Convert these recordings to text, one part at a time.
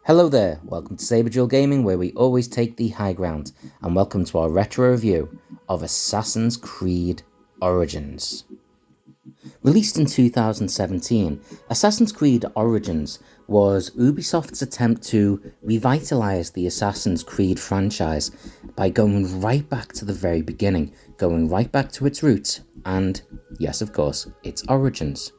Hello there, welcome to SaberDuel Gaming, where we always take the high ground, and welcome to our retro review of Assassin's Creed Origins. Released in 2017, Assassin's Creed Origins was Ubisoft's attempt to revitalise the Assassin's Creed franchise by going right back to the very beginning, going right back to its roots, and, yes of course, its origins.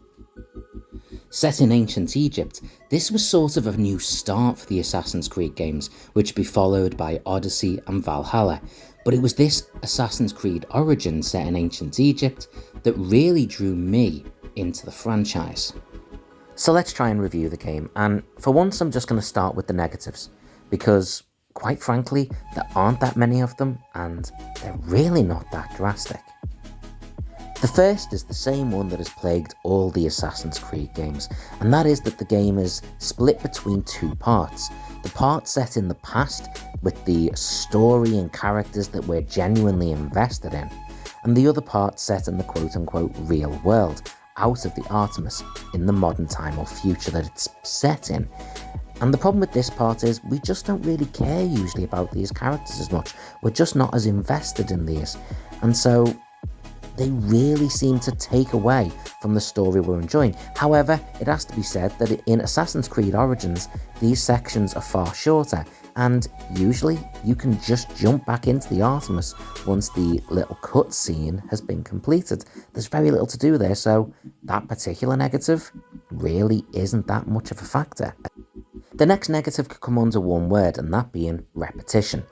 Set in ancient Egypt, this was sort of a new start for the Assassin's Creed games, which would be followed by Odyssey and Valhalla, but it was this Assassin's Creed Origins set in ancient Egypt that really drew me into the franchise. So let's try and review the game, and for once I'm just going to start with the negatives, because quite frankly there aren't that many of them and they're really not that drastic. The first is the same one that has plagued all the Assassin's Creed games, and that is that the game is split between two parts. The part set in the past, with the story and characters that we're genuinely invested in, and the other part set in the quote-unquote real world, out of the Artemis, in the modern time or future that it's set in. And the problem with this part is we just don't really care usually about these characters as much. We're just not as invested in these, and so they really seem to take away from the story we're enjoying. However, it has to be said that in Assassin's Creed Origins, these sections are far shorter, and usually you can just jump back into the Artemis once the little cutscene has been completed. There's very little to do there, so that particular negative really isn't that much of a factor. The next negative could come under one word, and that being repetition.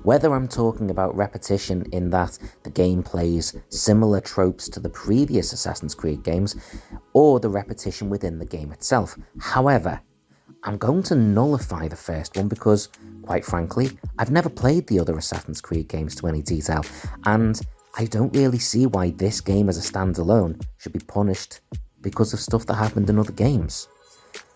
Whether I'm talking about repetition in that the game plays similar tropes to the previous Assassin's Creed games, or the repetition within the game itself. However, I'm going to nullify the first one because, quite frankly, I've never played the other Assassin's Creed games to any detail, and I don't really see why this game as a standalone should be punished because of stuff that happened in other games.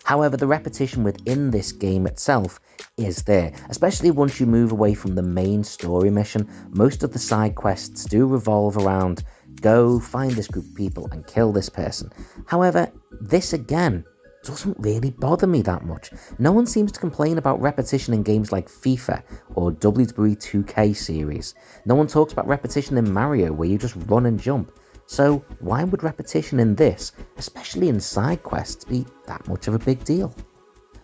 However, the repetition within this game itself is there, especially once you move away from the main story mission. Most of the side quests do revolve around go find this group of people and kill this person. However, this again doesn't really bother me that much. No one seems to complain about repetition in games like FIFA or WWE 2K series. No one talks about repetition in Mario where you just run and jump. So why would repetition in this, especially in side quests, be that much of a big deal?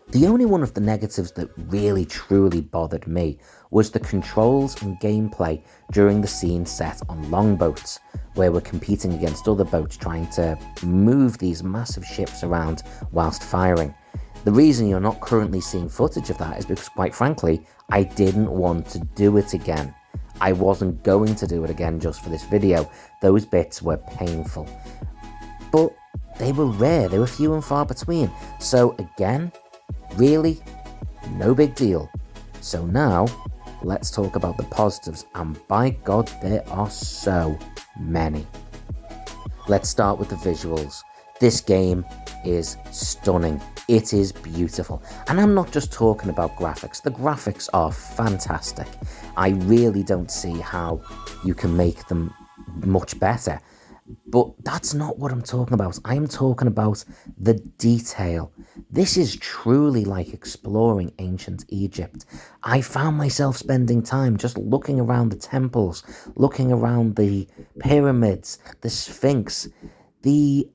The only one of the negatives that really truly bothered me was the controls and gameplay during the scene set on longboats, where we're competing against other boats trying to move these massive ships around whilst firing. The reason you're not currently seeing footage of that is because, quite frankly, I didn't want to do it again. I wasn't going to do it again just for this video. Those bits were painful. But they were rare, they were few and far between. So again, really, no big deal. So now, let's talk about the positives, and by God, there are so many. Let's start with the visuals. This game is stunning. It is beautiful. And I'm not just talking about graphics. The graphics are fantastic. I really don't see how you can make them much better. But that's not what I'm talking about. I'm talking about the detail. This is truly like exploring ancient Egypt. I found myself spending time just looking around the temples, looking around the pyramids, the Sphinx. The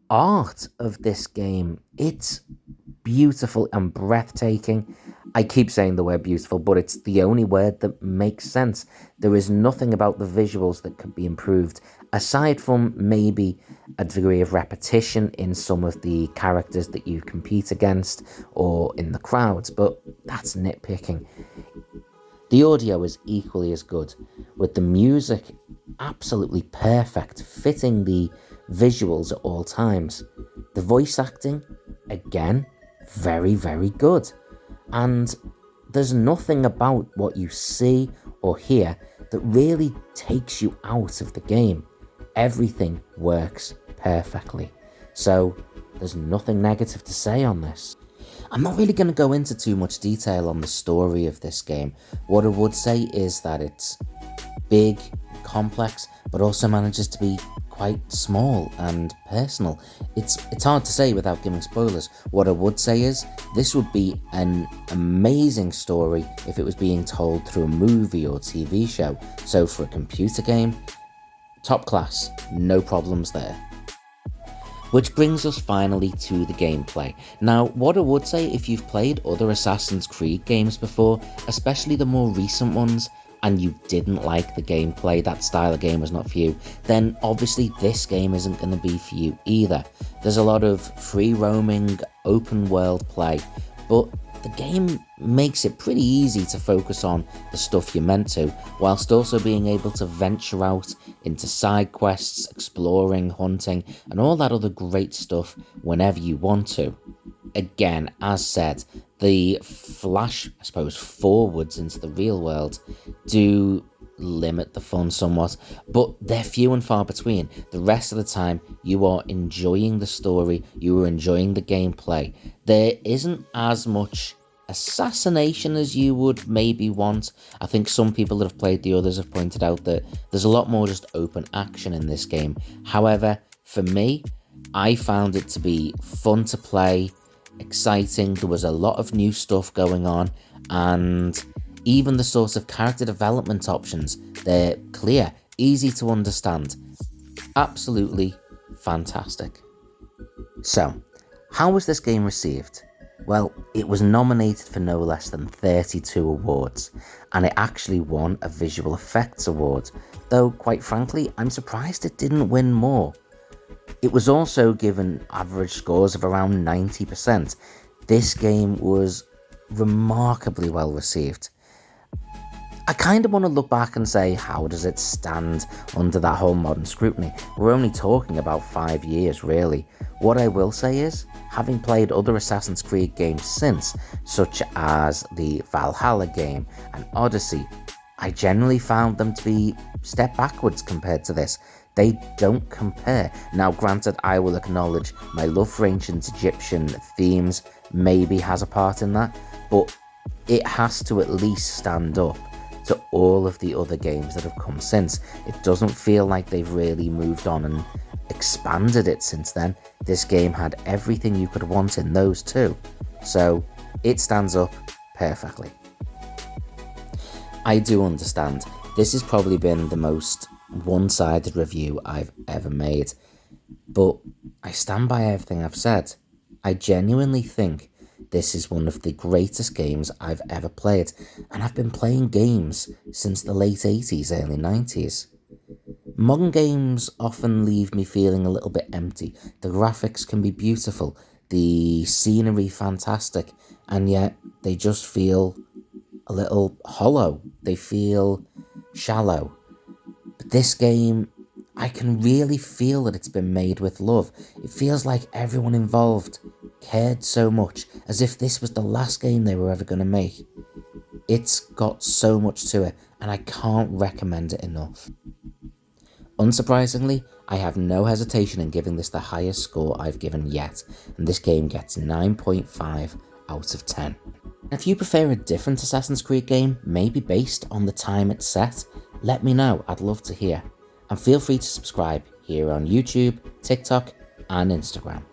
art of this game, it's beautiful and breathtaking. I keep saying the word beautiful, but it's the only word that makes sense. There is nothing about the visuals that could be improved, aside from maybe a degree of repetition in some of the characters that you compete against or in the crowds, but that's nitpicking. The audio is equally as good, with the music absolutely perfect, fitting the visuals at all times. The voice acting, again, very, very good. And there's nothing about what you see or hear that really takes you out of the game. Everything works perfectly. So there's nothing negative to say on this. I'm not really going to go into too much detail on the story of this game. What I would say is that it's big, complex, but also manages to be quite small and personal. It's hard to say without giving spoilers. What I would say is this would be an amazing story if it was being told through a movie or TV show. So for a computer game, top class, no problems there. Which brings us finally to the gameplay. Now, what I would say, if you've played other Assassin's Creed games before, especially the more recent ones, and you didn't like the gameplay, that style of game was not for you, then obviously this game isn't going to be for you either. There's a lot of free roaming, open world play, but the game makes it pretty easy to focus on the stuff you're meant to, whilst also being able to venture out into side quests, exploring, hunting, and all that other great stuff whenever you want to. Again, as said, the flash, I suppose, forwards into the real world do limit the fun somewhat, but they're few and far between. The rest of the time, you are enjoying the story, you are enjoying the gameplay. There isn't as much assassination as you would maybe want. I think some people that have played the others have pointed out that there's a lot more just open action in this game. However, for me, I found it to be fun to play, exciting. There was a lot of new stuff going on, and even the sort of character development options, they're clear, easy to understand. Absolutely fantastic. So, how was this game received? Well, it was nominated for no less than 32 awards, and it actually won a Visual Effects Award, though quite frankly, I'm surprised it didn't win more. It was also given average scores of around 90%. This game was remarkably well received. I kind of want to look back and say, how does it stand under that whole modern scrutiny? We're only talking about 5 years, really. What I will say is, having played other Assassin's Creed games since, such as the Valhalla game and Odyssey, I generally found them to be a step backwards compared to this. They don't compare. Now, granted, I will acknowledge my love for ancient Egyptian themes maybe has a part in that, but it has to at least stand up to all of the other games that have come since. It doesn't feel like they've really moved on and expanded it since then. This game had everything you could want in those too, so it stands up perfectly. I do understand, this has probably been the most one-sided review I've ever made, but I stand by everything I've said. I genuinely think this is one of the greatest games I've ever played, and I've been playing games since the late 80s, early 90s. Modern games often leave me feeling a little bit empty. The graphics can be beautiful, the scenery fantastic, and yet they just feel a little hollow. They feel shallow. But this game, I can really feel that it's been made with love. It feels like everyone involved cared so much, as if this was the last game they were ever going to make. It's got so much to it, and I can't recommend it enough. Unsurprisingly, I have no hesitation in giving this the highest score I've given yet, and this game gets 9.5 out of 10. If you prefer a different Assassin's Creed game, maybe based on the time it's set, let me know, I'd love to hear. And feel free to subscribe here on YouTube, TikTok, and Instagram.